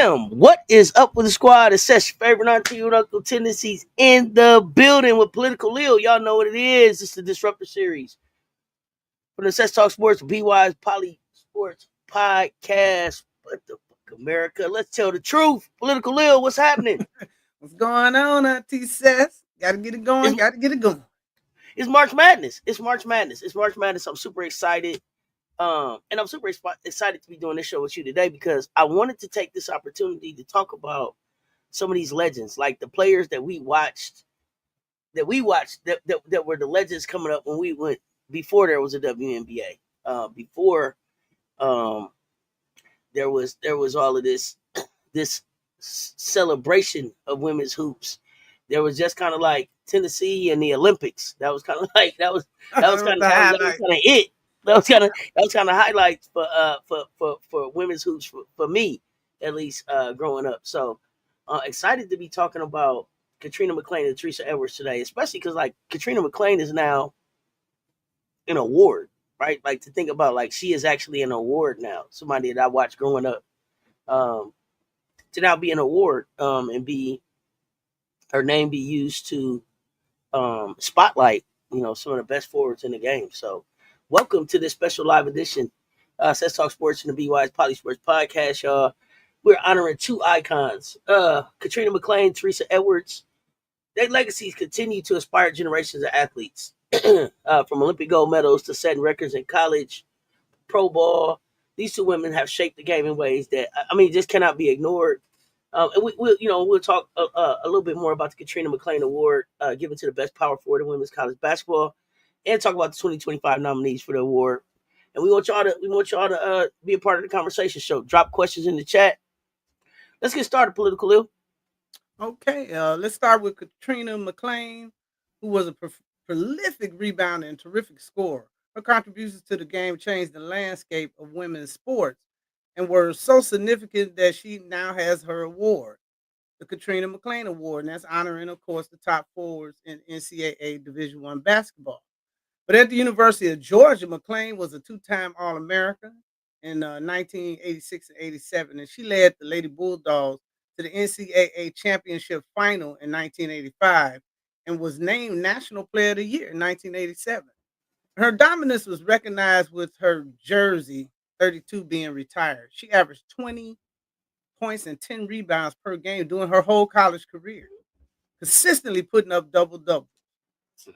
Bam! What is up with the squad? It's Cess, your favorite auntie with Uncle Tendencies in the building with Political Lil. Y'all know what it is. It's the Disruptor series. From the Cess Talk Sports, B-Wise Poly Sports Podcast. What the fuck, America? Let's tell the truth. Political Lil, what's happening? What's going on, Auntie Cess? Gotta get it going. It's March Madness. It's March Madness. I'm super excited. And I'm super excited to be doing this show with you today because I wanted to take this opportunity to talk about some of these legends, like the players that we watched that were the legends coming up when we went before there was a WNBA. Before there was all of this celebration of women's hoops. There was just kind of like Tennessee and the Olympics. That was kind of like that was kind of it. That was kind of highlights for women's hoops for me, at least growing up. So excited to be talking about Katrina McClain and Teresa Edwards today, especially because like Katrina McClain is now an award, right? Like to think about like she is actually an award now. Somebody that I watched growing up, to now be an award and be her name be used to spotlight some of the best forwards in the game. So. Welcome to this special live edition, Cess Talk Sports and the B-Wise Poly Sports Podcast, y'all. We're honoring two icons, Katrina McClain, Teresa Edwards. Their legacies continue to inspire generations of athletes, from Olympic gold medals to setting records in college, pro ball. These two women have shaped the game in ways that just cannot be ignored. And we'll talk a little bit more about the Katrina McClain Award given to the best power forward in women's college basketball. And talk about the 2025 nominees for the award. And we want y'all to be a part of the conversation. So drop questions in the chat. Let's get started, Political Lil. Okay, let's start with Katrina McClain, who was a prolific rebounder and terrific scorer. Her contributions to the game changed the landscape of women's sports and were so significant that she now has her award, the Katrina McClain Award, and that's honoring, of course, the top forwards in NCAA Division I basketball. But at the University of Georgia, McClain was a two-time All-American in 1986 and 87, and she led the Lady Bulldogs to the NCAA Championship Final in 1985 and was named National Player of the Year in 1987. Her dominance was recognized with her jersey 32 being retired. She averaged 20 points and 10 rebounds per game during her whole college career, consistently putting up double-doubles.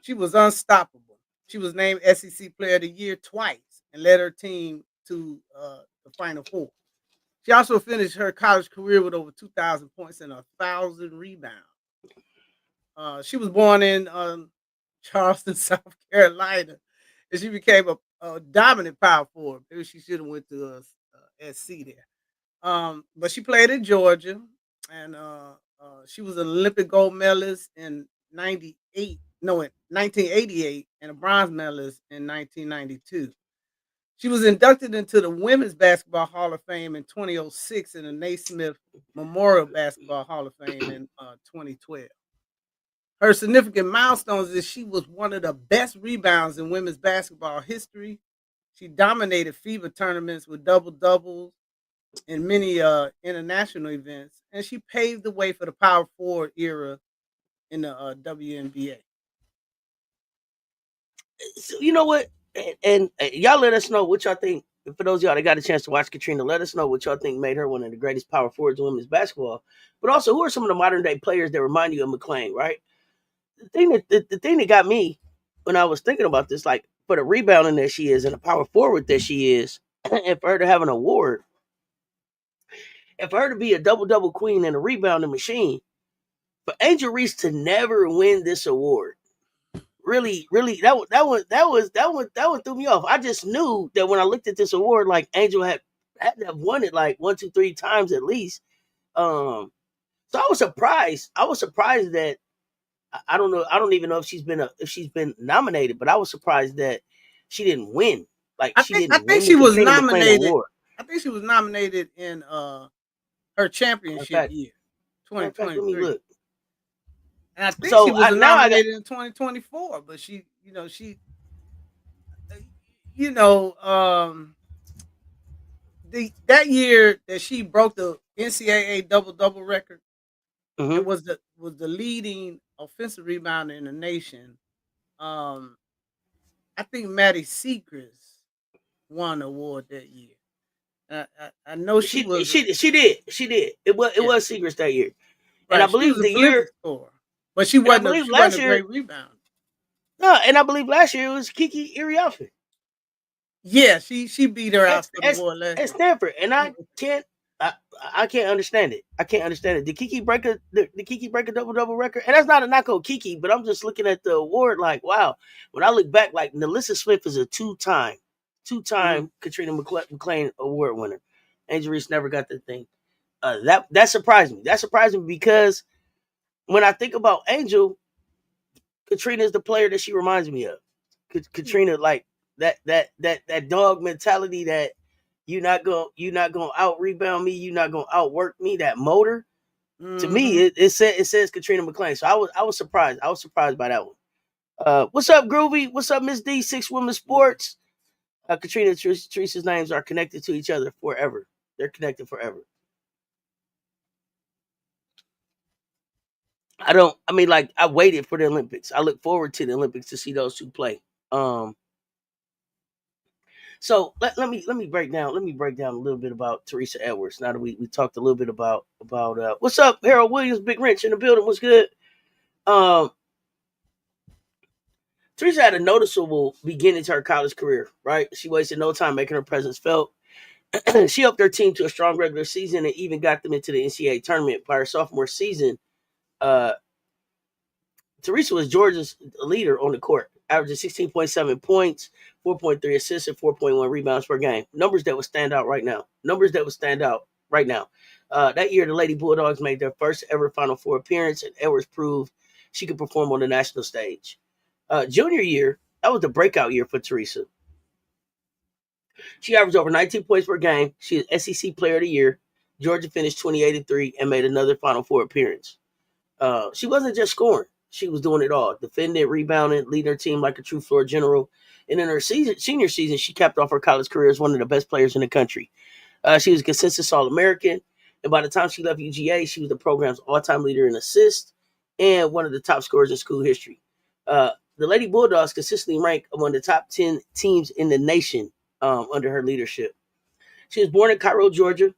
She was unstoppable. She was named SEC Player of the Year twice and led her team to the Final Four. She also finished her college career with over 2,000 points and 1,000 rebounds. She was born in Charleston, South Carolina, and she became a dominant power forward. Maybe she should have went to SC there. But she played at Georgia, and she was an Olympic gold medalist in 1988 and a bronze medalist in 1992. She was inducted into the Women's Basketball Hall of Fame in 2006 and the Naismith Memorial Basketball Hall of Fame in 2012. Her significant milestones is she was one of the best rebounds in women's basketball history. She dominated FIBA tournaments with double-doubles in many international events, and she paved the way for the power forward era in the WNBA. So, you know what? And y'all let us know what y'all think. For those of y'all that got a chance to watch Katrina, let us know what y'all think made her one of the greatest power forwards in women's basketball. But also, who are some of the modern day players that remind you of McClain, right? The thing that got me when I was thinking about this, like for the rebounding that she is and the power forward that she is, and for her to have an award, and for her to be a double-double queen and a rebounding machine, for Angel Reese to never win this award. Really, that one threw me off. I just knew that when I looked at this award, like Angel had to have won it like 1, 2, 3 times at least. So I was surprised. That I don't know. I don't even know if she's been nominated, but I was surprised that she didn't win. Like I think she was nominated. I think she was nominated in her championship year, 2023. And I think she was nominated in 2024, but that year that she broke the NCAA double record Mm-hmm. and was the leading offensive rebounder in the nation. I think Maddie Seacrest won the award that year. I know she was She did. It was Secrets that year, and I right. She believe was a the year, prolific scorer, but she and I wasn't believe a last year. great rebounder. No, and I believe last year it was Kiki Iriafe Yeah, she beat her at, out for the award last at year. Stanford, and can't. I, I can't understand it. I can't understand it. Did Kiki break a double record? And that's not a knock on Kiki, but I'm just looking at the award like, wow. When I look back, like Nalissa Smith is a two-time Mhm. Katrina McClain Award winner. Angel Reese never got the thing. That surprised me. That surprised me because when I think about Angel, Katrina is the player that she reminds me of. Katrina, like that dog mentality that you're not gonna out rebound me, you're not gonna outwork me. That motor to me, Mhm. it says Katrina McClain. So I was surprised. I was surprised by that one. What's up, Groovy? What's up, Miss D? Six Women Sports. Katrina and Teresa's names are connected to each other forever. They're connected forever. I mean, like, I waited for the Olympics. I look forward to the Olympics to see those two play. Um, so let me break down a little bit about Teresa Edwards. Now that we talked a little bit about what's up, Harold Williams, Big Wrench in the building. What's good? Um, Teresa had a noticeable beginning to her college career. Right, she wasted no time making her presence felt. She helped her team to a strong regular season and even got them into the NCAA tournament. By her sophomore season, uh, Teresa was Georgia's leader on the court, averaging 16.7 points, 4.3 assists, and 4.1 rebounds per game. Numbers that would stand out right now. That year, the Lady Bulldogs made their first ever Final Four appearance, and Edwards proved she could perform on the national stage. Junior year, that was the breakout year for Teresa. She averaged over 19 points per game. She is SEC Player of the Year. Georgia finished 28-3 and made another Final Four appearance. She wasn't just scoring; she was doing it all: defending, rebounding, leading her team like a true floor general. And in her senior season, she capped off her college career as one of the best players in the country. She was a consensus All-American, and by the time she left UGA, she was the program's all-time leader in assists and one of the top scorers in school history. The Lady Bulldogs consistently ranked among the top 10 teams in the nation under her leadership. She was born in Cairo, Georgia.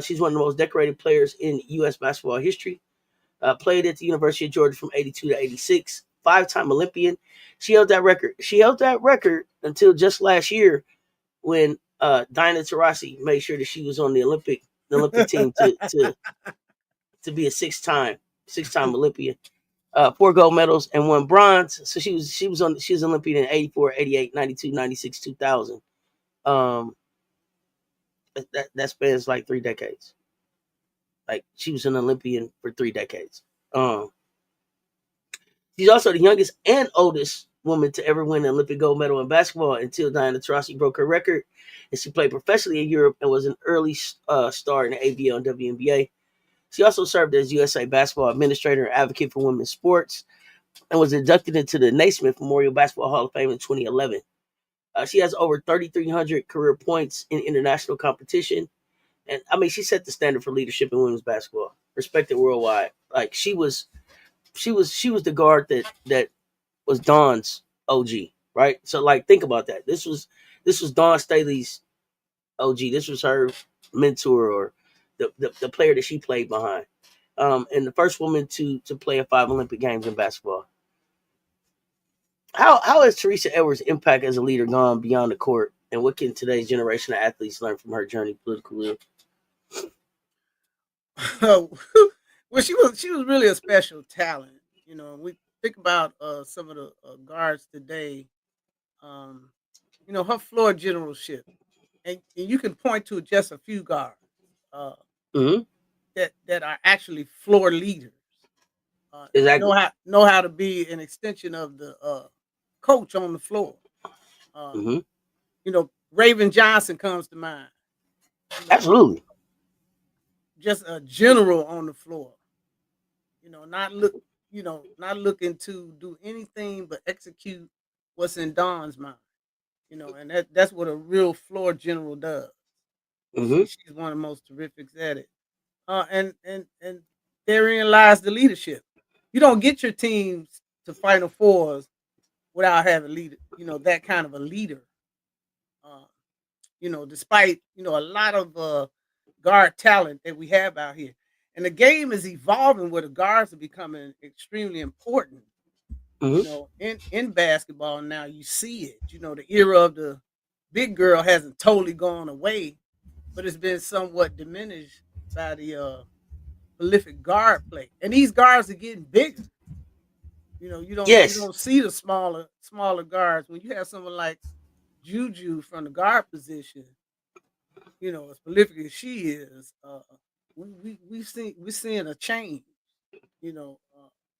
She's one of the most decorated players in U.S. basketball history. Played at the University of Georgia from 82 to 86. Five-time Olympian. She held that record. She held that record until just last year when Diana Taurasi made sure that she was on the Olympic team to be a six-time Olympian. Four gold medals and one bronze. So she was Olympian in 84, 88, 92, 96, 2000. Um, that spans like 3 decades. Like, she was an Olympian for 3 decades. She's also the youngest and oldest woman to ever win an Olympic gold medal in basketball until Diana Taurasi broke her record. And she played professionally in Europe and was an early star in the ABL and WNBA. She also served as USA basketball administrator and advocate for women's sports and was inducted into the Naismith Memorial Basketball Hall of Fame in 2011. She has over 3,300 career points in international competition. And I mean, she set the standard for leadership in women's basketball, respected worldwide. Like, she was the guard that was Dawn's OG, right? So, like, think about that. This was Dawn Staley's OG. This was her mentor, or the player that she played behind. And the first woman to play in 5 Olympic Games in basketball. How has Teresa Edwards' impact as a leader gone beyond the court, and what can today's generation of athletes learn from her journey politically? Well, she was really a special talent. You know, we think about some of the guards today. Um, you know, her floor generalship, and you can point to just a few guards uh, Mm-hmm. that are actually floor leaders. Exactly. Know how to be an extension of the coach on the floor. Um, Mm-hmm. you know, Raven Johnson comes to mind. You know, Absolutely. just a general on the floor. You know, not looking to do anything but execute what's in Don's mind. You know, and that's what a real floor general does. Mm-hmm. She's one of the most terrific at it. And therein lies the leadership. You don't get your teams to Final Fours without having leader, that kind of a leader. Uh, despite a lot of guard talent that we have out here, and the game is evolving where the guards are becoming extremely important. Hmm. In basketball now, you see it. The era of the big girl hasn't totally gone away, but it's been somewhat diminished by the prolific guard play. And these guards are getting bigger. You Yes. don't see the smaller guards when you have someone like Juju from the guard position. As prolific as she is, we're seeing a change.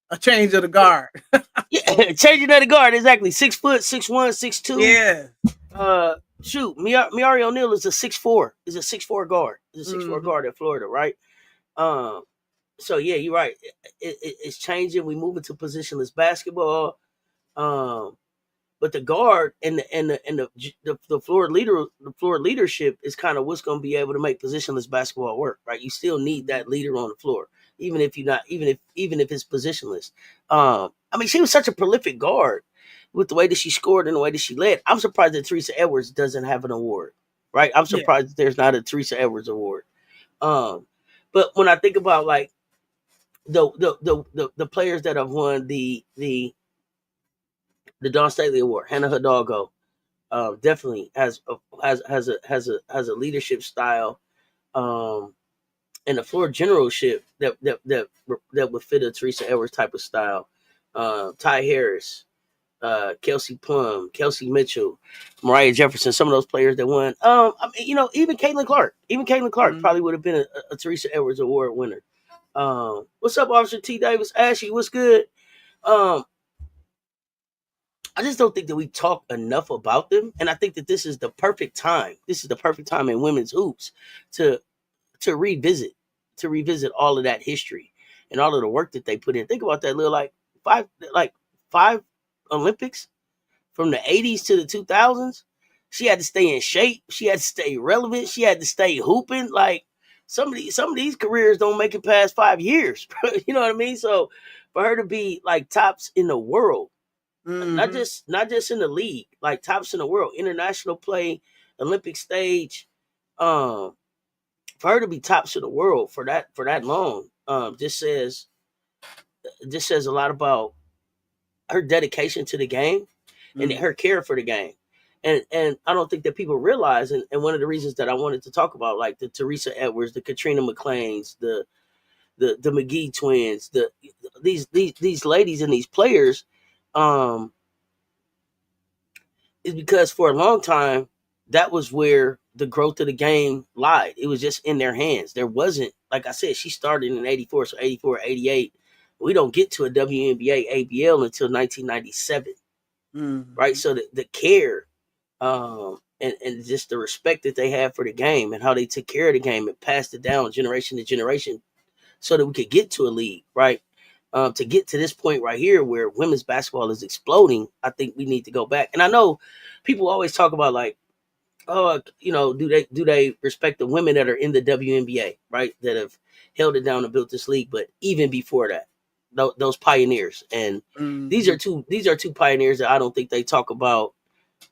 A change of the guard. Yeah, changing of the guard, exactly. 6 foot, 6'1", 6'2". Yeah. Shoot, Miari O'Neal is a 6'4", is a 6'4" guard. Is a 6'4" Hmm. guard at Florida, right? Um, so yeah, you're right. It's changing. We move into positionless basketball. Um, but the guard and the floor leadership is kind of what's going to be able to make positionless basketball work, right? You still need that leader on the floor, even if you're not, even if it's positionless. I mean, she was such a prolific guard with the way that she scored and the way that she led. I'm surprised that Teresa Edwards doesn't have an award, right? I'm Yeah. surprised that there's not a Teresa Edwards award. Um, but when I think about like the players that have won the Don Staley Award, Hannah Hidalgo, definitely has a leadership style, um, and a floor generalship that would fit a Teresa Edwards type of style. Ty Harris, Kelsey Plum, Kelsey Mitchell, Mariah Jefferson, some of those players that won. I mean, even Caitlin Clark Mhm. probably would have been a Teresa Edwards Award winner. What's up, Officer T Davis? Ashley, what's good? Um, I just don't think that we talk enough about them, and I think that this is the perfect time. This is the perfect time in women's hoops to to revisit to revisit all of that history and all of the work that they put in. Think about that little five like five Olympics from the '80s to the 2000s. She had to stay in shape. She had to stay relevant. She had to stay hooping. Like some of these careers don't make it past 5 years. You know what I mean? So for her to be like tops in the world, Mhm. not just in the league, like tops in the world, international play, Olympic stage, um, for her to be tops in the world for that long, just says a lot about her dedication to the game and Mhm. her care for the game. And I don't think that people realize, and one of the reasons that I wanted to talk about like the Teresa Edwards, the Katrina McClains, the McGee twins, these ladies and these players, um, is because for a long time that was where the growth of the game lied. It was just in their hands. There wasn't, like I said, she started in '84, so '84, '88. We don't get to a WNBA ABL until 1997, right? Mhm. So the care, and just the respect that they have for the game and how they took care of the game and passed it down generation to generation so that we could get to a league, right? To get to this point right here where women's basketball is exploding, I think we need to go back. And I know people always talk about like, oh, do they respect the women that are in the WNBA, right? That have held it down and built this league, but even before that, those pioneers, and Mhm. these are two pioneers that I don't think they talk about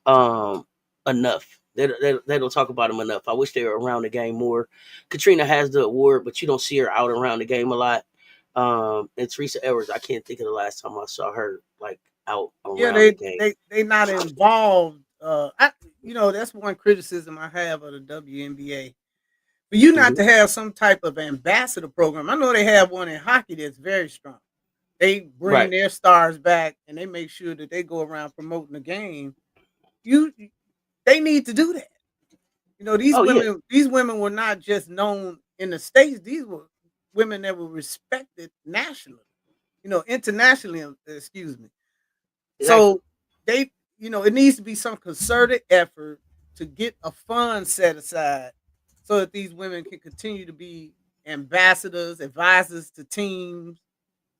um, enough. They don't talk about them enough. I wish they were around the game more. Katrina has the award, but you don't see her out around the game a lot. And Teresa Edwards, I can't think of the last time I saw her like out Yeah, around the they game. they they not involved. That's one criticism I have of the WNBA. For you not Hmm. to have some type of ambassador program, I know they have one in hockey that's very strong. They bring Right. their stars back and they make sure that they go around promoting the game. You They need to do that. These Oh yeah. women were not just known in the States, these were women that were respected nationally, internationally, excuse me. Exactly. So they, it needs to be some concerted effort to get a fund set aside so that these women can continue to be ambassadors, advisors to teams,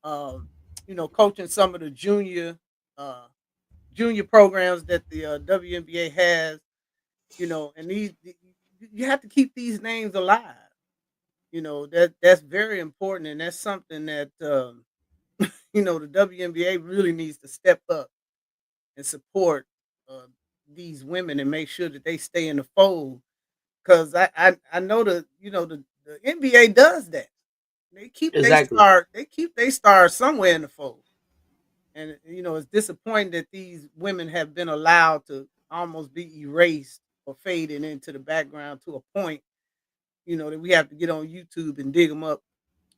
um, coaching some of the junior programs that the WNBA has, and you have to keep these names alive. that's very important, and that's something that the WNBA really needs to step up and support uh, these women and make sure that they stay in the fold. Because I know the NBA does that. They keep Exactly. they stars somewhere in the fold. And it's disappointing that these women have been allowed to almost be erased or faded into the background to a point, that we have to get on YouTube and dig them up,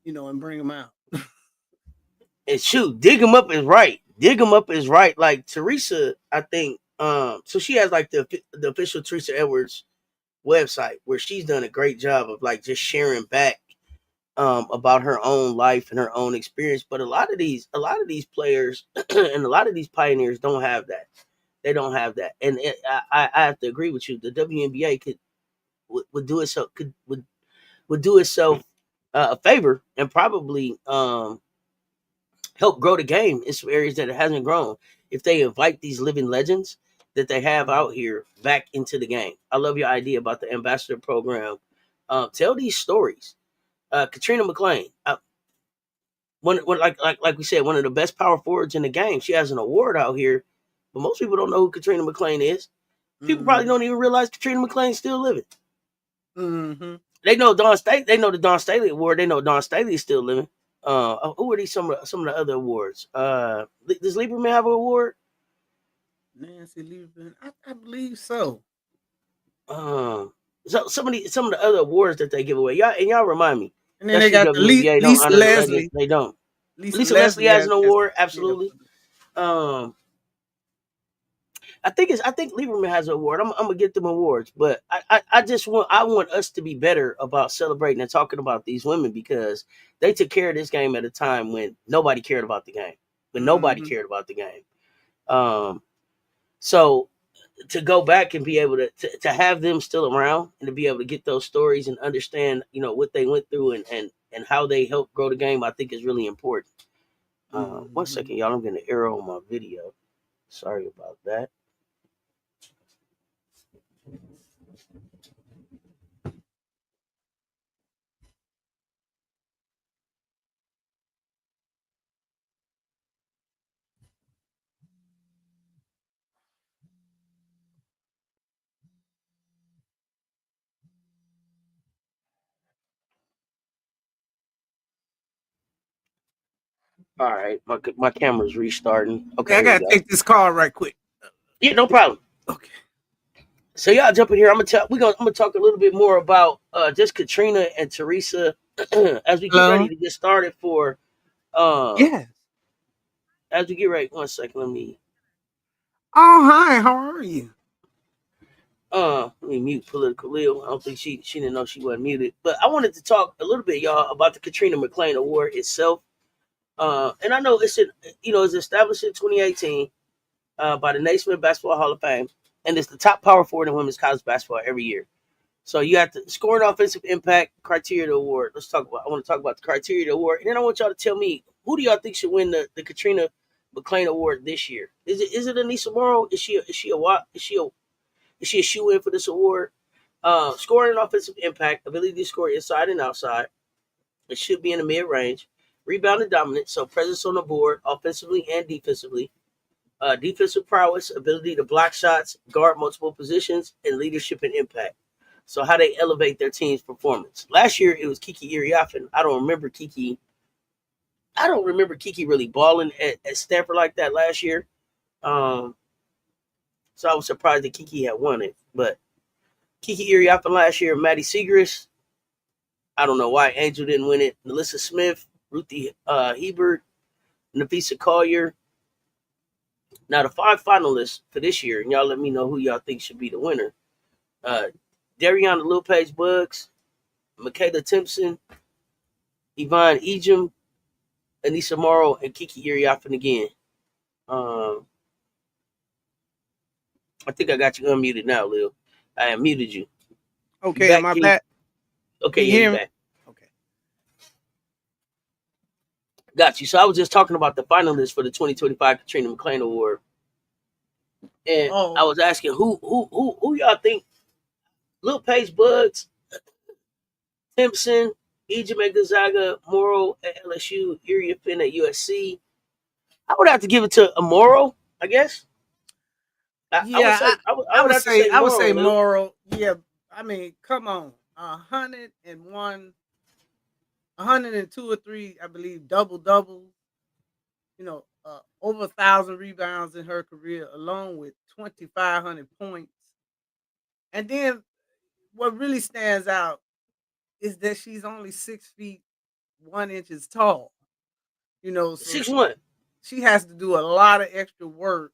and bring them out. And shoot, dig them up is right. Dig them up is right. Like Teresa, I think. So she has like the official Teresa Edwards website where she's done a great job of like just sharing back about her own life and her own experience. But a lot of these players and a lot of these pioneers don't have that. They don't have that, and I have to agree with you. The WNBA would do itself would do itself a favor and probably help grow the game in some areas that it hasn't grown if they invite these living legends that they have out here back into the game. I love your idea about the ambassador program. Tell these stories. Katrina McClain, like we said, one of the best power forwards in the game. She has an award out here, but most people don't know who Katrina McClain is. People probably Mm-hmm. don't even realize Katrina McClain's still living. Mm-hmm. They know Don Staley. They know the Don Staley Award. They know Don Staley is still living. Who are these? Some of the other awards. Does Lieberman have an award? Nancy Lieberman, I believe so. Um, so some of the other awards that they give away. Y'all remind me. And then That's they true. got the WNBA don't Lisa honor the legends. Leslie. They don't. Lisa Lisa Leslie Leslie has an has award. yeah. Absolutely. Um, I think Lieberman has an award. I'm gonna get them awards, but I just want us to be better about celebrating and talking about these women because they took care of this game at a time when nobody cared about the game. When nobody Mm-hmm. cared about the game. Um, so to go back and be able to have them still around and to be able to get those stories and understand what they went through and how they helped grow the game, I think is really important. One Mm-hmm. second, y'all. I'm getting an error on my video. Sorry about that. All right, my camera's restarting. Yeah, Okay, I here we gotta go. take this call right quick. Yeah, no problem. Okay. So y'all jump in here. I'm gonna talk a little bit more about just Katrina and Teresa as we get Hello. ready to get started for uh Yes. as we get ready. One second, Oh, hi. How are you? let me mute political Leo. I don't think she didn't know she wasn't muted. But I wanted to talk a little bit, y'all, about the Katrina McClain Award itself. And I know it's established in 2018 by the Naismith Basketball Hall of Fame, and it's the top power forward in women's college basketball every year. So you have to score an offensive impact criteria of the award. I want to talk about the criteria of the award, and then I want y'all to tell me who do y'all think should win the Katrina McClain Award this year? Is it Anissa Morrow? Is she a shoe in for this award? Scoring an offensive impact, ability to score inside and outside. It should be in the mid range. Rebound and dominance, so presence on the board, offensively and defensively. Defensive prowess, ability to block shots, guard multiple positions, and leadership and impact. So how they elevate their team's performance. Last year it was Kiki Iriafen. I don't remember Kiki. I don't remember Kiki really balling at Stanford like that last year. Um, so I was surprised that Kiki had won it. But Kiki Iriafen last year, Maddie Segrist. I don't know why Angel didn't win it. Melissa Smith, Ruthie Hebert, Nafisa Collier. Now the 5 finalists for this year, and y'all let me know who y'all think should be the winner. Uh, Dariana Lil Page Bugs, Michaela Timpson, Yvonne Ejim, Anissa Morrow, and Kiki Iriafen again. Um, I think I got you unmuted now, Lil. I unmuted you. You Okay, am back? I back? Okay, Can you yeah, you hear me? back. Okay. Got you. So I was just talking about the finalists for the 2025 Katrina McClain Award, and Oh, I was asking who y'all think Lil Page Bugs, Timpson, Egypt at Gonzaga, Morrow at LSU, Uriah Finn at USC. I would have to give it to a Morrow, I guess. I would Yeah, say I would have to say I would Morrow, say Lil. moral. Yeah, I mean, come on, 101, 102 or three, I believe, double doubles. Over 1,000 rebounds in her career, along with 2,500 points. And then what really stands out is that she's only 6 feet 1 inches tall. So 6'1". she has to do a lot of extra work,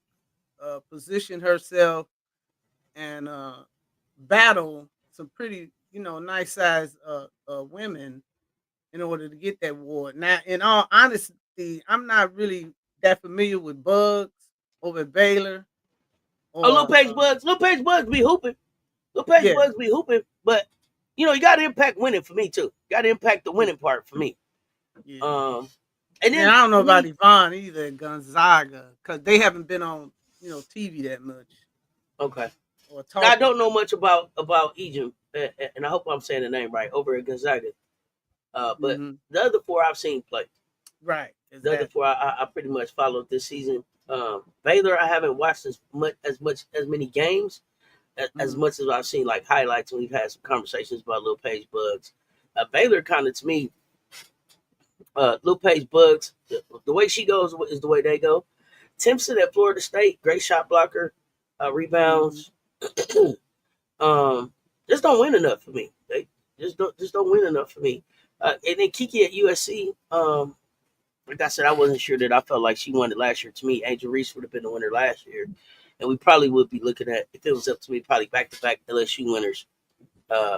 position herself, and battle some pretty, nice sized women in order to get that award. Now, in all honesty, I'm not really that familiar with Bugs over at Baylor Oh, Lil or Paige Bugs. Lil Paige Bugs be hooping. Lil Paige yeah, Bugs be hooping. But you got to impact winning for me too. Got to impact the winning part for me. yeah. And And then I don't know for about me, Yvonne either at Gonzaga because they haven't been on TV that much okay. or Now, I talked don't know about. much about Egypt, and I hope I'm saying the name right over at Gonzaga. But Hmm. the other four I've seen play. Right, The other exactly. four I pretty much followed this season. Baylor, I haven't watched as many games as Hmm. much as I've seen like highlights, and we've had some conversations about Lil Page Bugs. Baylor kind of to me, Lil Page Bugs, the way she goes is the way they go. Timpson at Florida State, great shot blocker, Hmm. rebounds. um, just don't win enough for me. They just don't win enough for me. And then Kiki at USC. Like I said, I wasn't sure that I felt like she won it last year. To me, Angel Reese would have been the winner last year, and we probably would be looking at, if it was up to me, probably back to back LSU winners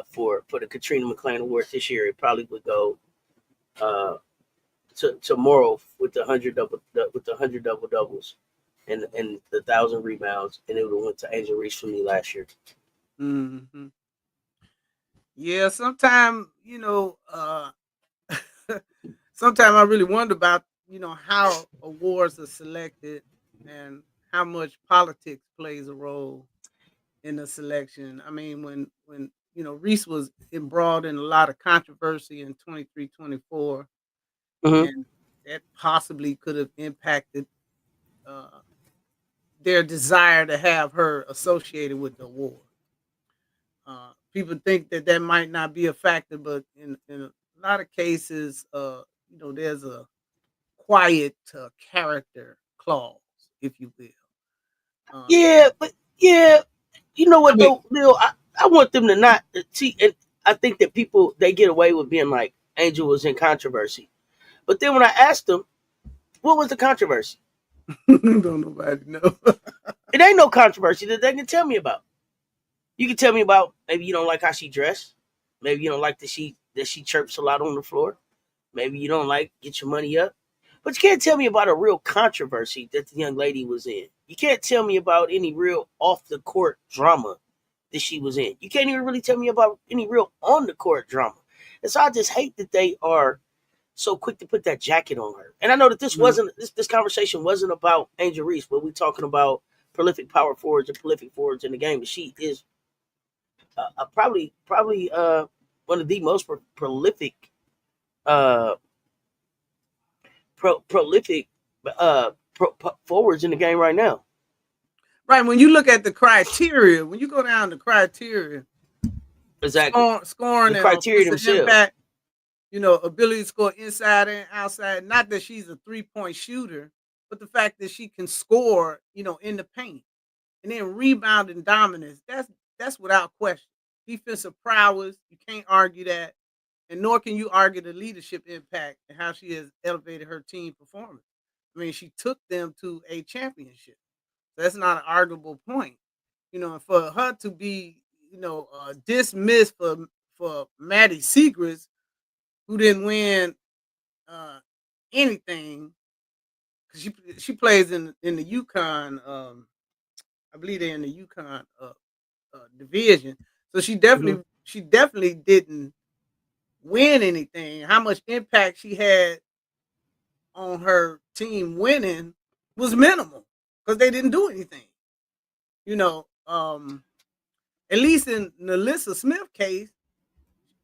for the Katrina McClain Award this year. It probably would go uh, to Morrow with the 100 double doubles and the 1,000 rebounds, and it would have went to Angel Reese for me last year. Hmm. Yeah, sometimes sometimes I really wonder about how awards are selected and how much politics plays a role in the selection. I mean, when Reese was embroiled in a lot of controversy in 23-24, Mm-hmm. and that possibly could have impacted uh, their desire to have her associated with the award. People think that that might not be a factor, but in a lot of cases, there's a quiet character clause, if you will. Uh, Yeah, but yeah, you know I what mean, though, Lil, I want them to not see, and I think that people they get away with being like Angel was in controversy, but then when I asked them, what was the controversy? don't nobody know. It ain't no controversy that they can tell me about. You can tell me about maybe you don't like how she dressed, maybe you don't like that she chirps a lot on the floor, maybe you don't like get your money up, but you can't tell me about a real controversy that the young lady was in. You can't tell me about any real off the court drama that she was in. You can't even really tell me about any real on the court drama. And so I just hate that they are so quick to put that jacket on her. And I know that this Mhm. wasn't this conversation wasn't about Angel Reese, but we're talking about prolific power forwards and prolific forwards in the game. But she is probably one of the most prolific uh prolific forwards in the game right now. Right. When you look at the criteria, when you go down the criteria, Exactly. scoring The and criteria offensive themselves. impact, ability to score inside and outside. Not that she's a 3-point shooter, but the fact that she can score, in the paint, and then rebound and dominance. That's without question. Defensive prowess, you can't argue that, and nor can you argue the leadership impact and how she has elevated her team performance. I mean, she took them to a championship. So that's not an arguable point. And for her to be, dismissed for Maddie Segrist, who didn't win uh, anything, because she plays in the Yukon. I believe they're in the Yukon division. So Mm-hmm. she definitely didn't win anything. How much impact she had on her team winning was minimal because they didn't do anything. You know, um, at least in the Alyssa Smith case,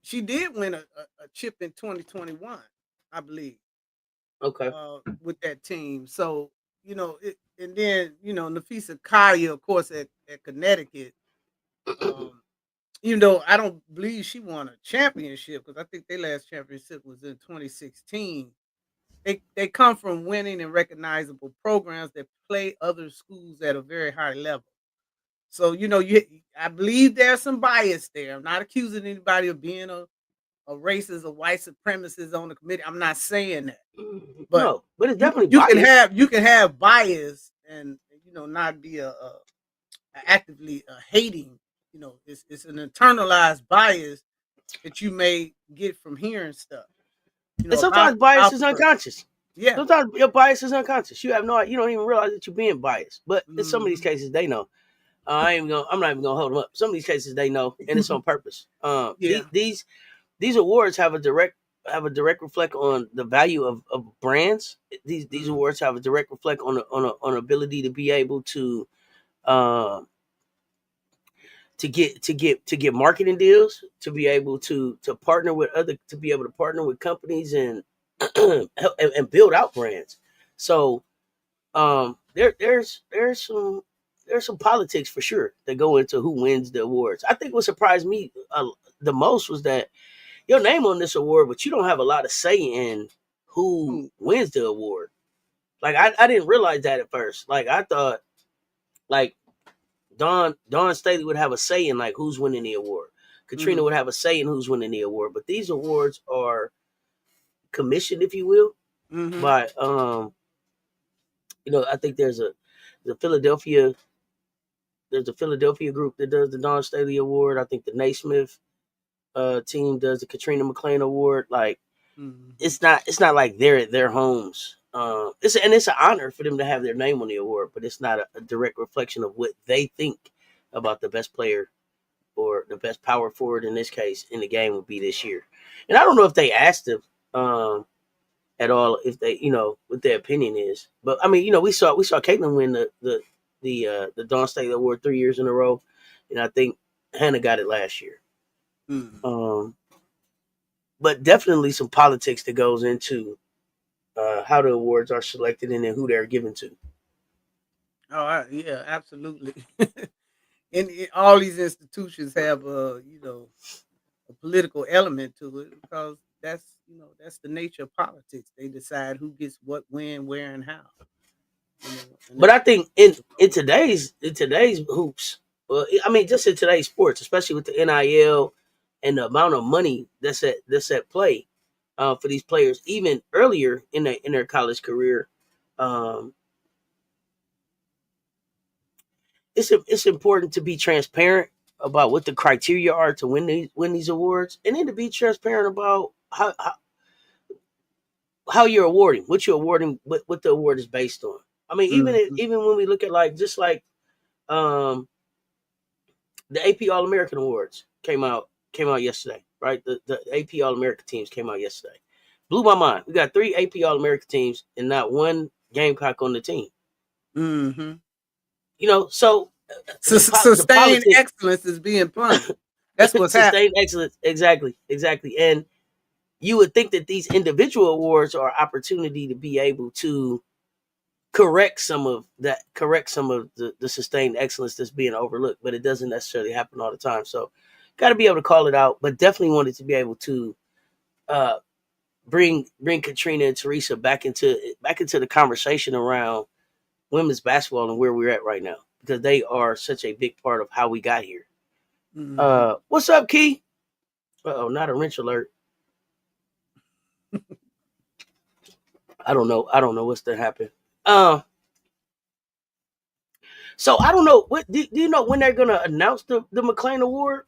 she did win a chip in 2021, I believe. Okay. With that team. So, and then, Nafisa Kaya, of course, at Connecticut, I don't believe she won a championship because I think their last championship was in 2016. They come from winning and recognizable programs that play other schools at a very high level. So, I believe there's some bias there. I'm not accusing anybody of being a racist or white supremacist on the committee. I'm not saying that. But no, but it's definitely you biased. can have bias and not be a actively hating. It's an internalized bias that you may get from hearing stuff. And sometimes bias About is the person. unconscious. Yeah. Sometimes your bias is unconscious. You don't even realize that you're being biased. But in some of these cases, they know. I'm not even gonna hold them up. Some of these cases they know, and it's on purpose. Yeah. These awards have a direct reflect on the value of brands. These awards have a direct reflect on ability to be able to get marketing deals, to be able to partner with companies and and build out brands. So there's some politics for sure that go into who wins the awards. I think what surprised me the most was that your name on this award, but you don't have a lot of say in who wins the award. Like I didn't realize that at first. Like I thought, like Dawn Staley would have a say in like who's winning the award. Katrina would have a say in who's winning the award. But these awards are commissioned, if you will, by I think there's a Philadelphia group that does the Dawn Staley Award. I think the Naismith team does the Katrina McClain Award. Like it's not like they're at their homes. It's an honor for them to have their name on the award, but it's not a direct reflection of what they think about the best player or the best power forward in this case in the game would be this year. And I don't know if they asked them at all if they what their opinion is. But I mean, we saw Caitlin win the Dawn Staley Award 3 years in a row, and I think Hannah got it last year. But definitely some politics that goes into how the awards are selected and then who they're given to. Oh, yeah, absolutely. And all these institutions have a political element to it because that's the nature of politics. They decide who gets what, when, where, and how. But I think in today's hoops, well, I mean, just in today's sports, especially with the NIL and the amount of money that's at play for these players, even earlier in their college career, it's important to be transparent about what the criteria are to win these awards, and then to be transparent about how you're awarding, what you're awarding, what the award is based on. I mean, even when we look at the AP All American Awards came out yesterday, right? The AP All American teams came out yesterday. Blew my mind. We got 3 AP All American teams and not one Gamecock on the team. So sustained excellence is being punished. That's what's happening. Sustained excellence, exactly. And you would think that these individual awards are opportunity to be able to correct some of the sustained excellence that's being overlooked, but it doesn't necessarily happen all the time. So got to be able to call it out, but definitely wanted to be able to bring Katrina and Teresa back into the conversation around women's basketball and where we're at right now, because they are such a big part of how we got here. What's up, Key? Not a wrench alert. I don't know what's to happen. So I don't know. What do you know when they're gonna announce the McClain Award?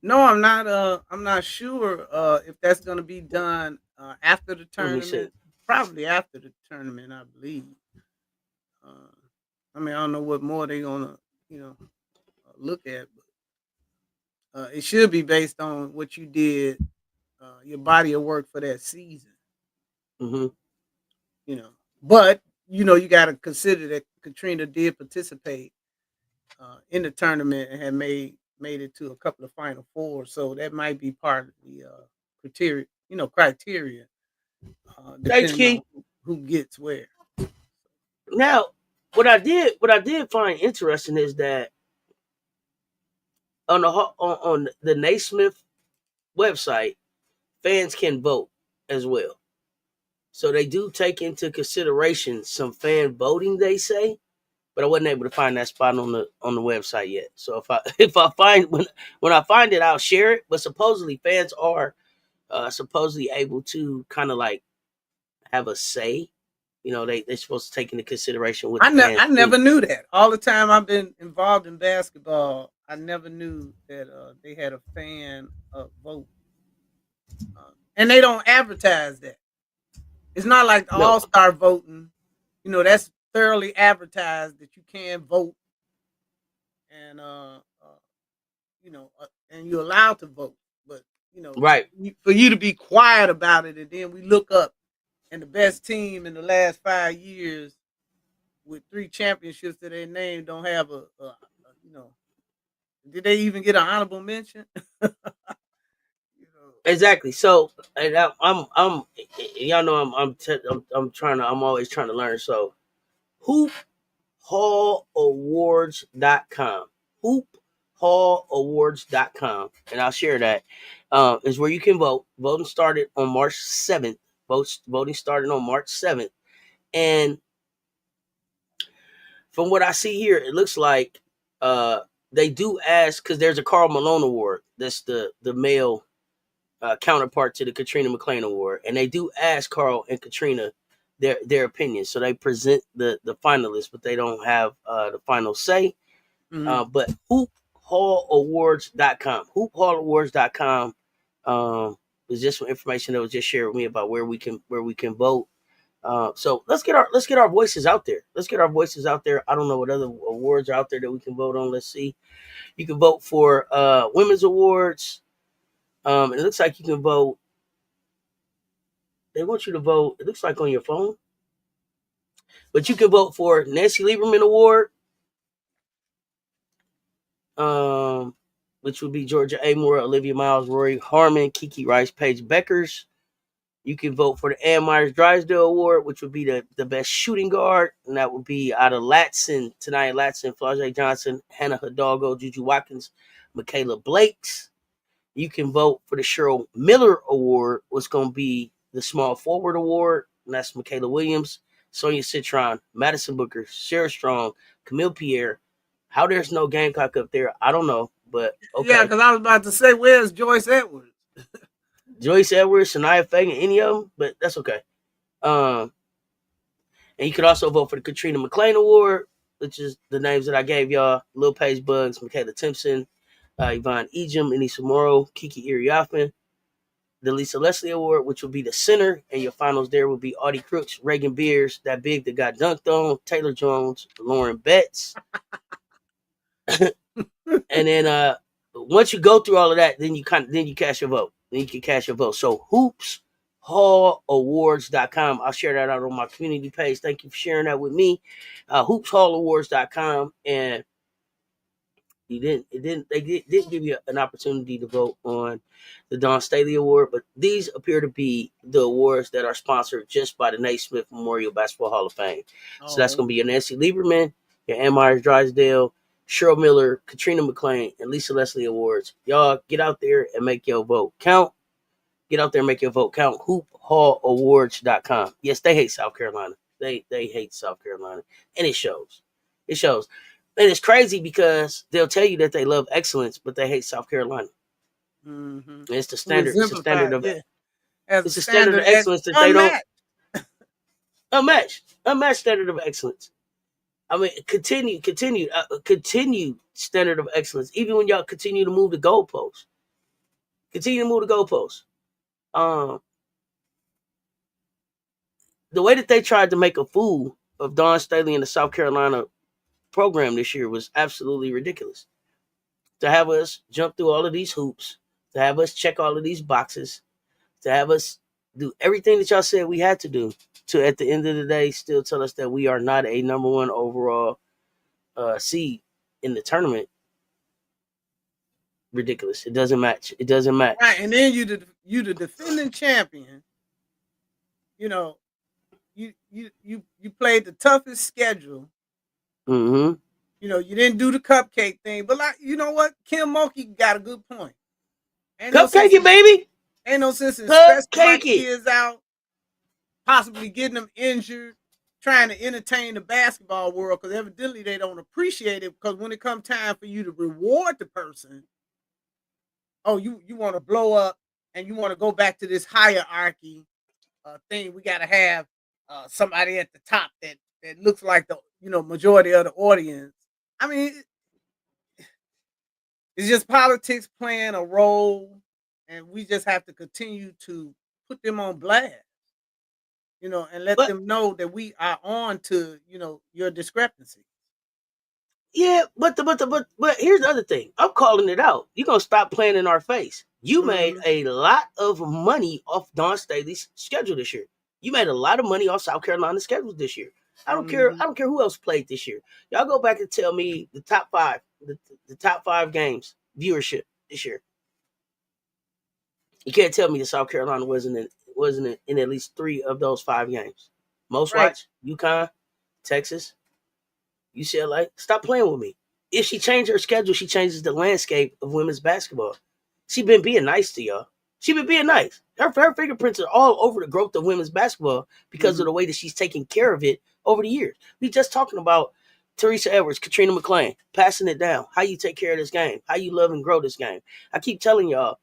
No, I'm not. I'm not sure if that's gonna be done after the tournament. Probably after the tournament, I believe. I mean, I don't know what more they're gonna look at, but it should be based on what you did, your body of work for that season. But you got to consider that Katrina did participate in the tournament and had made made it to a couple of Final Four, so that might be part of the criteria, Thanks, depending Key. on who gets where. Now, what I did find interesting is that on the Naismith website, fans can vote as well. So they do take into consideration some fan voting, they say, but I wasn't able to find that spot on the website yet. So if I find when I find it, I'll share it. But supposedly fans are supposedly able to kind of like have a say. They're supposed to take into consideration what the fans I never think. knew that. All the time I've been involved in basketball, I never knew that they had a fan vote, and they don't advertise that. It's not like the No, All-Star voting. That's thoroughly advertised that you can vote, and and you're allowed to vote. But right. for you to be quiet about it, and then we look up, and the best team in the last 5 years with 3 championships to their name don't have did they even get an honorable mention? Exactly. So, and I'm y'all know I'm always trying to learn. So, hoophallawards.com. Hoophallawards.com. And I'll share that. Is where you can vote. Voting started on March 7th. Voting started on March 7th. And from what I see here, it looks like they do ask, because there's a Karl Malone Award. That's the male counterpart to the Katrina McClain Award, and they do ask Karl and Katrina their opinions. So they present the finalists, but they don't have the final say. But hoophallawards.com, hoophallawards.com is just some information that was just shared with me about where we can vote. So let's get our voices out there. Let's get our voices out there. I don't know what other awards are out there that we can vote on. Let's see. You can vote for women's awards. It looks like you can vote. They want you to vote, it looks like on your phone. But you can vote for Nancy Lieberman Award, which would be Georgia Amore, Olivia Miles, Rory Harmon, Kiki Rice, Paige Beckers. You can vote for the Ann Myers Drysdale Award, which would be the best shooting guard. And that would be out of Latson, Tanaya Latson, Flau'jae Johnson, Hannah Hidalgo, Juju Watkins, Michaela Blakes. You can vote for the Cheryl Miller Award, what's going to be the Small Forward Award, and that's Michaela Williams, Sonia Citron, Madison Booker, Sarah Strong, Camille Pierre. How there's no Gamecock up there, I don't know, but okay. Yeah, because I was about to say, where's Joyce Edwards? Joyce Edwards, Shania Fagan, any of them, but that's okay. And you could also vote for the Katrina McClain Award, which is the names that I gave y'all: Lil Paige Bugs, Michaela Timpson, Yvonne Ejim, Anissa Morrow, Kiki Iriafen. The Lisa Leslie Award, which will be the center, and your finals there will be Audie Crooks, Reagan Beers, that big that got dunked on, Taylor Jones, Lauren Betts. And then once you go through all of that, then you cast your vote. Then you can cast your vote. So hoopshallawards.com. I'll share that out on my community page. Thank you for sharing that with me. Hoopshallawards.com, and they didn't give you an opportunity to vote on the Don Staley Award, but these appear to be the awards that are sponsored just by the Naismith Memorial Basketball Hall of Fame. So that's going to be your Nancy Lieberman, your Ann Myers Drysdale, Cheryl Miller, Katrina McClain, and Lisa Leslie Awards. Y'all get out there and make your vote count. Get out there and make your vote count. HoopHallAwards.com. Yes, they hate South Carolina. They hate South Carolina, and it shows. It shows. And it's crazy because they'll tell you that they love excellence, but they hate South Carolina. Mm-hmm. It's the standard. It's a standard of it's a standard of excellence that they don't unmatched standard of excellence. I mean, continued standard of excellence. Even when y'all continue to move the goalposts, the way that they tried to make a fool of Don Staley and the South Carolina program this year was absolutely ridiculous. To have us jump through all of these hoops, to have us check all of these boxes, to have us do everything that y'all said we had to do, to at the end of the day still tell us that we are not a #1 overall seed in the tournament. ridiculous. It doesn't match. It doesn't match. Right, and then you the defending champion. You know, you played the toughest schedule. Mm-hmm. You know, you didn't do the cupcake thing, but like, you know what? Kim Mulkey got a good point. Cupcake it, baby. Ain't no sense in stressing my kids out, possibly getting them injured, trying to entertain the basketball world, because evidently they don't appreciate it. Because when it comes time for you to reward the person, oh, you want to blow up and you want to go back to this hierarchy thing. We got to have somebody at the top that looks like the majority of the audience. I mean, it's just politics playing a role, and we just have to continue to put them on blast, and let them know that we are on to, your discrepancy. Yeah, but here's the other thing. I'm calling it out. You're gonna stop playing in our face. You made a lot of money off Dawn Staley's schedule this year. You made a lot of money off South Carolina's schedule this year. I don't care. I don't care who else played this year. Y'all go back and tell me the top five, the top 5 games viewership this year. You can't tell me that South Carolina wasn't in at least 3 of those 5 games. Most watched, UConn, Texas, UCLA. Stop playing with me. If she changed her schedule, she changes the landscape of women's basketball. She been being nice to y'all. She been being nice. Her fingerprints are all over the growth of women's basketball because of the way that she's taking care of it over the years. We just talking about Teresa Edwards, Katrina McClain, passing it down. How you take care of this game. How you love and grow this game. I keep telling y'all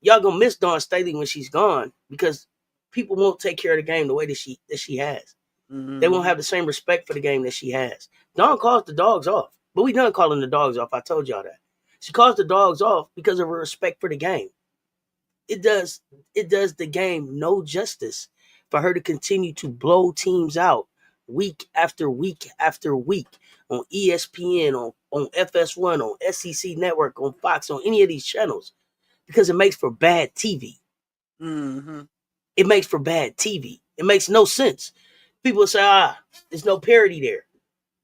gonna miss Dawn Staley when she's gone because people won't take care of the game the way that she has. They won't have the same respect for the game that she has. Dawn calls the dogs off, but we done calling the dogs off. I told y'all that. She calls the dogs off because of her respect for the game. It does the game no justice for her to continue to blow teams out week after week after week on ESPN, on FS1, on SEC Network, on Fox, on any of these channels, because it makes for bad TV. It makes for bad TV. It makes no sense. People say, there's no parity there.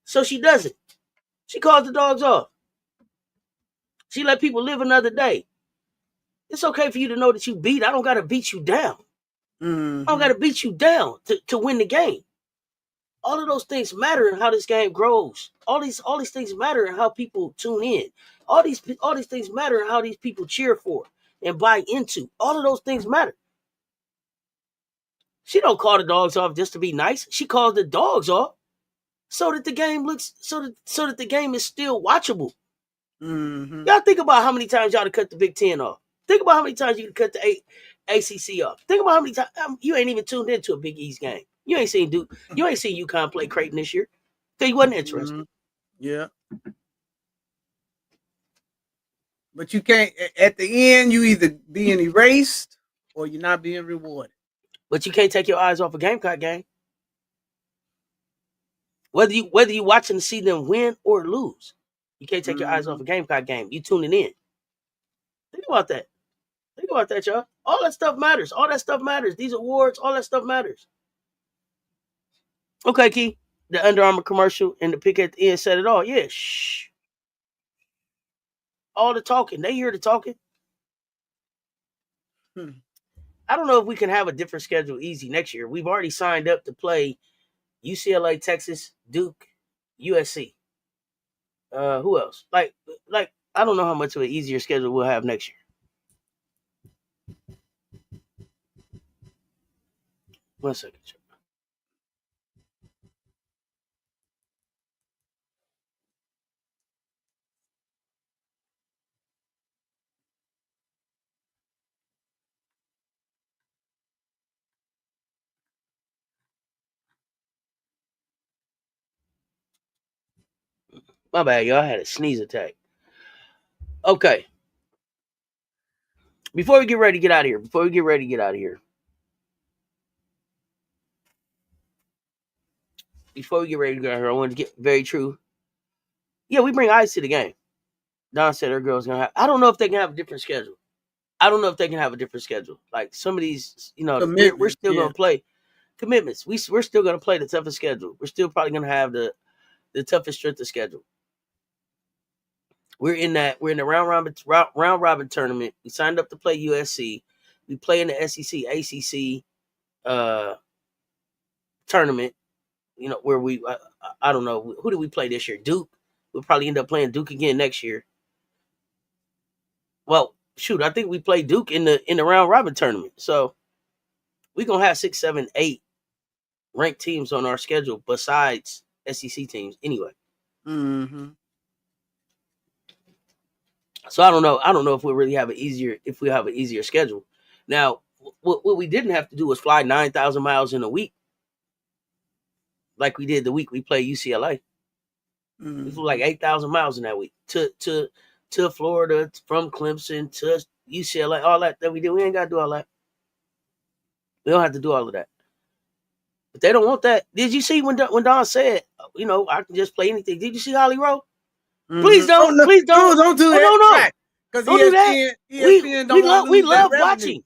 So she does it. She calls the dogs off. She let people live another day. It's okay for you to know that you beat. I don't got to beat you down. I don't got to beat you down to win the game. All of those things matter in how this game grows. All these things matter in how people tune in. All these things matter in how these people cheer for and buy into. All of those things matter. She don't call the dogs off just to be nice. She calls the dogs off so that the game looks so that the game is still watchable. Y'all think about how many times y'all to cut the Big Ten off. Think about how many times you can cut the ACC off. Think about how many times you ain't even tuned into a Big East game. You ain't seen Duke. You ain't seen UConn play Creighton this year because you wasn't interested. Yeah. But you can't. At the end, you either being erased or you're not being rewarded. But you can't take your eyes off a Gamecock game. Whether you watching to see them win or lose, you can't take your eyes off a Gamecock game. You tuning in. Think about that. Think about that, y'all. All that stuff matters. All that stuff matters. These awards, all that stuff matters. Okay, Key. The Under Armour commercial and the pick at the end said it all. Yeah, shh. All the talking. They hear the talking. I don't know if we can have a different schedule easy next year. We've already signed up to play UCLA, Texas, Duke, USC. Who else? Like I don't know how much of an easier schedule we'll have next year. One second. My bad, y'all. I had a sneeze attack. Okay. Before we get ready to get out of here, I want to get very true. Yeah, we bring ice to the game. Don said her girl's gonna have. I don't know if they can have a different schedule. Like some of these, we're still gonna play commitments. We're still gonna play the toughest schedule. We're still probably gonna have the toughest strength of schedule. We're in the round robin tournament. We signed up to play USC. We play in the SEC ACC tournament. You know, where we I don't know, who did we play this year? Duke. We'll probably end up playing Duke again next year. Well, shoot, I think we played Duke in the round robin tournament. So we're gonna have 6, 7, 8 ranked teams on our schedule besides SEC teams anyway. Mm-hmm. So I don't know if we really have an easier schedule. Now, what we didn't have to do was fly 9,000 miles in a week, like we did the week we played UCLA. Mm-hmm. We flew like 8,000 miles in that week to Florida, from Clemson to UCLA, all that we did. We ain't got to do all that. We don't have to do all of that. But they don't want that. Did you see when Don said, you know, I can just play anything? Did you see Holly Rowe? Mm-hmm. Please don't. No, please don't. Don't do that. No. Because don't do that. We love watching.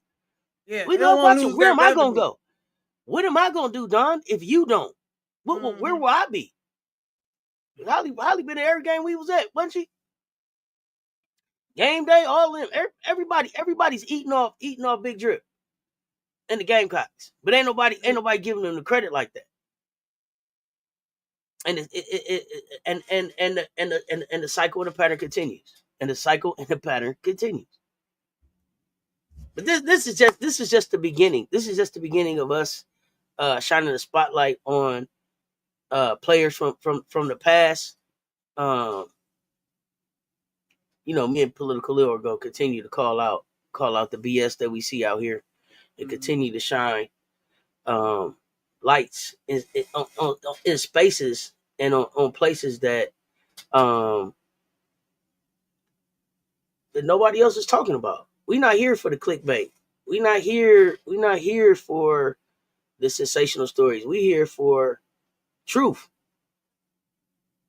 Yeah, we love watching. Where am I going to go? What am I going to do, Don, if you don't? Where will I be? Holly been at every game we was at, wasn't she? Game day, all in. Everybody's eating off Big Drip and the Gamecocks, but ain't nobody giving them the credit like that. And the cycle and the pattern continues, and the cycle and the pattern continues. But this is just the beginning. This is just the beginning of us shining the spotlight on players from the past. You know, me and Political Lil are gonna continue to call out the BS that we see out here, and continue to shine lights in spaces and on places that that nobody else is talking about. We're not here for the clickbait. We're not here for the sensational stories. We're here for truth.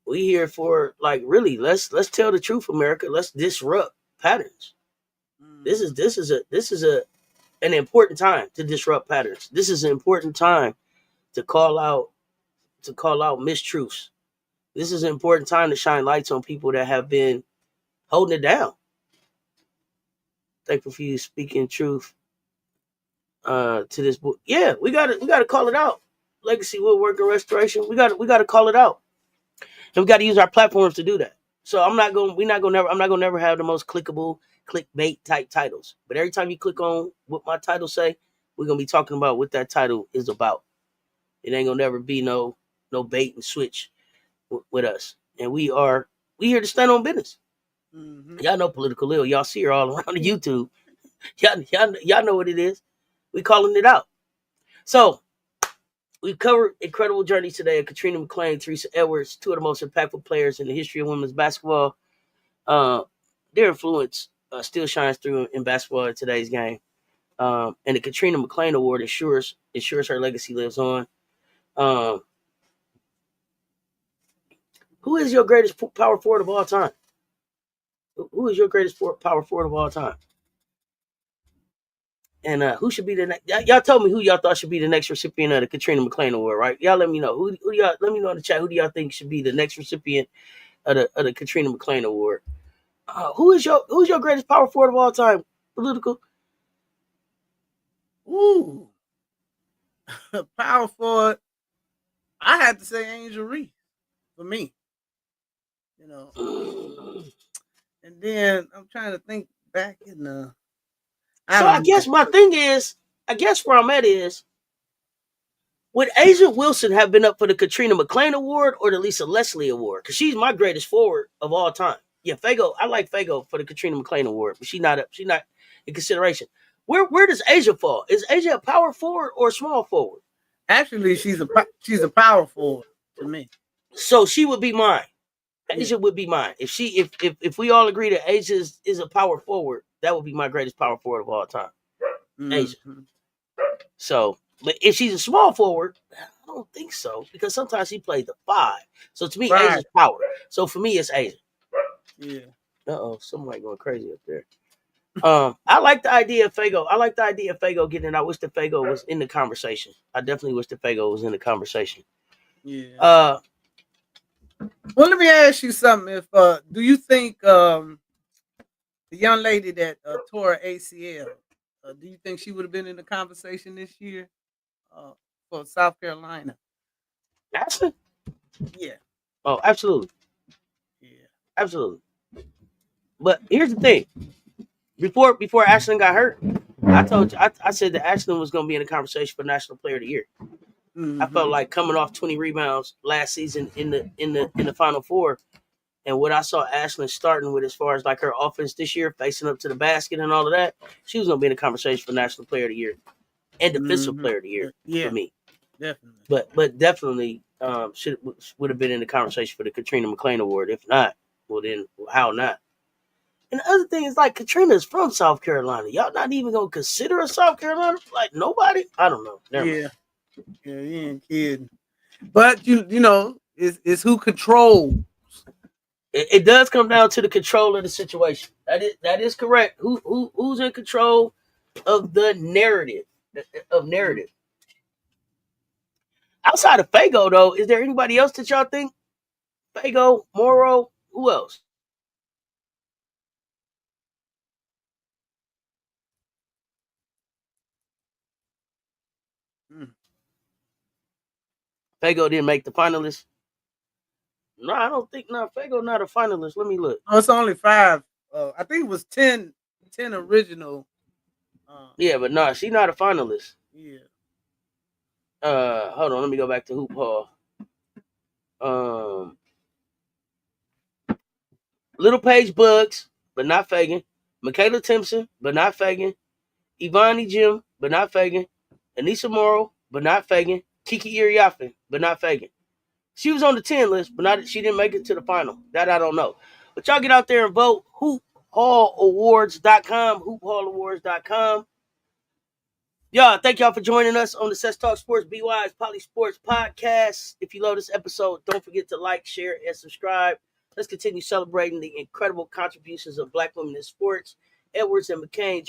We here for, like, really, let's tell the truth, America. Let's disrupt patterns. This is an important time to disrupt patterns. This is an important time to call out mistruths. This is an important time to shine lights on people that have been holding it down. Thankful for you speaking truth to this book. Yeah, we gotta call it out. Legacy, woodwork, and restoration. We gotta call it out. And we got to use our platforms to do that. So I'm not gonna never have the most clickable clickbait type titles. But every time you click on what my title say, we're gonna be talking about what that title is about. It ain't gonna never be no bait and switch with us. And we here to stand on business. Mm-hmm. Y'all know Political Lil. Y'all see her all around the YouTube. Y'all know what it is. We calling it out. So we covered incredible journeys today of Katrina McClain, Teresa Edwards, two of the most impactful players in the history of women's basketball. Their influence still shines through in basketball in today's game. And the Katrina McClain Award ensures her legacy lives on. Who is your greatest power forward of all time? Who is your greatest power forward of all time? And who should be the next? Y'all told me who y'all thought should be the next recipient of the Katrina McClain Award, right? Y'all let me know. Who y'all? Let me know in the chat. Who do y'all think should be the next recipient of the Katrina McClain Award? Who's your greatest power forward of all time? Political. Ooh, power forward. I had to say Angel Reese for me. You know, and then I'm trying to think back in the. I guess my thing is, where I'm at is, would Asia Wilson have been up for the Katrina McClain Award or the Lisa Leslie Award? Because she's my greatest forward of all time. Yeah, Fago. I like Fago for the Katrina McClain Award, but she's not in consideration. Where does Asia fall? Is Asia a power forward or a small forward? Actually, she's a power forward to me. So she would be mine. Asia would be mine. If we all agree that Asia is a power forward, that would be my greatest power forward of all time. Mm-hmm. Asia. So, but if she's a small forward, I don't think so, because sometimes she plays the 5. So to me, Asia's power. So for me, it's Asia. Yeah. Somebody going crazy up there. I like the idea of Fago. I like the idea of Fago getting it. I wish that Fago was in the conversation. I definitely wish that Fago was in the conversation. Yeah. Well, let me ask you something. If do you think the young lady that tore her ACL, do you think she would have been in the conversation this year uh, for South Carolina? Ashley? Yeah, Oh, absolutely. yeah. Absolutely. But here's the thing. Before Ashland got hurt, I told you I said that Ashland was gonna be in the conversation for National Player of the Year. I felt Mm-hmm. like coming off 20 rebounds last season in the Final Four, and what I saw Ashland starting with as far as like her offense this year, facing up to the basket and all of that, she was gonna be in the conversation for National Player of the Year and Defensive Mm-hmm. Player of the Year for Yeah, me. definitely. But definitely should would have been in the conversation for the Katrina McClain Award. If not, well then how not? And the other thing is like Katrina's from South Carolina. Y'all not even gonna consider her South Carolina? Like nobody? I don't know. Never mind. Yeah, yeah. You ain't kidding. But you know, it's who controls. It does come down to the control of the situation. That is correct. Who's in control of the narrative? Of Mm. narrative. Outside of Fago though, is there anybody else that y'all think? Fago, Morrow, who else? Mm. Fago didn't make the finalists. No, I don't think Fago not a finalist. Let me look. Oh, it's only 5. I think it was 10 original. Yeah, but no, she not a finalist. Yeah. Hold on, let me go back to Hoop Hall. Um, Little Page Bugs, but not Fagan. Michaela Timpson, but not Fagan. Ivani Jim, but not Fagan. Anissa Morrow, but not Fagan. Kiki Iriafen, but not Fagan. She was on the 10 list, but she didn't make it to the final. That I don't know. But y'all get out there and vote. HoopHallAwards.com. HoopHallAwards.com. Y'all, thank y'all for joining us on the Cess Talk Sports BY's Poly Sports Podcast. If you love this episode, don't forget to like, share, and subscribe. Let's continue celebrating the incredible contributions of Black women in sports. Edwards and McCain's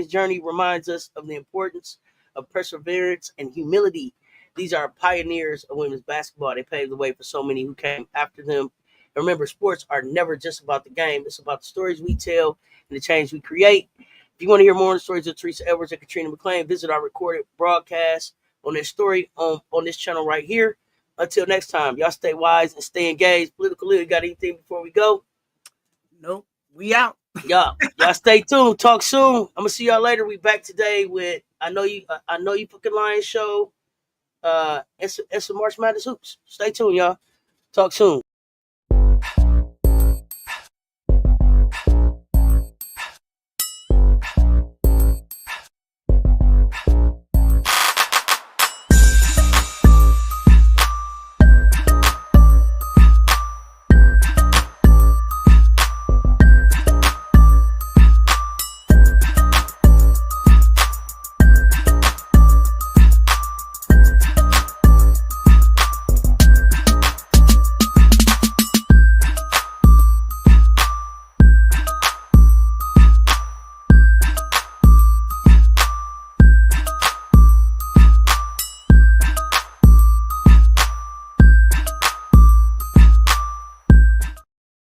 journey reminds us of the importance of perseverance and humility. These are pioneers of women's basketball. They paved the way for so many who came after them. And remember, sports are never just about the game. It's about the stories we tell and the change we create. If you want to hear more on the stories of Teresa Edwards and Katrina McClain, visit our recorded broadcast on this story on this channel right here. Until next time, y'all stay wise and stay engaged. Political leader, got anything before we go? Nope. We out. Y'all stay tuned. Talk soon. I'm gonna see y'all later. We back today with I know you fucking Lions show. And some March Madness hoops. Stay tuned, y'all. Talk soon.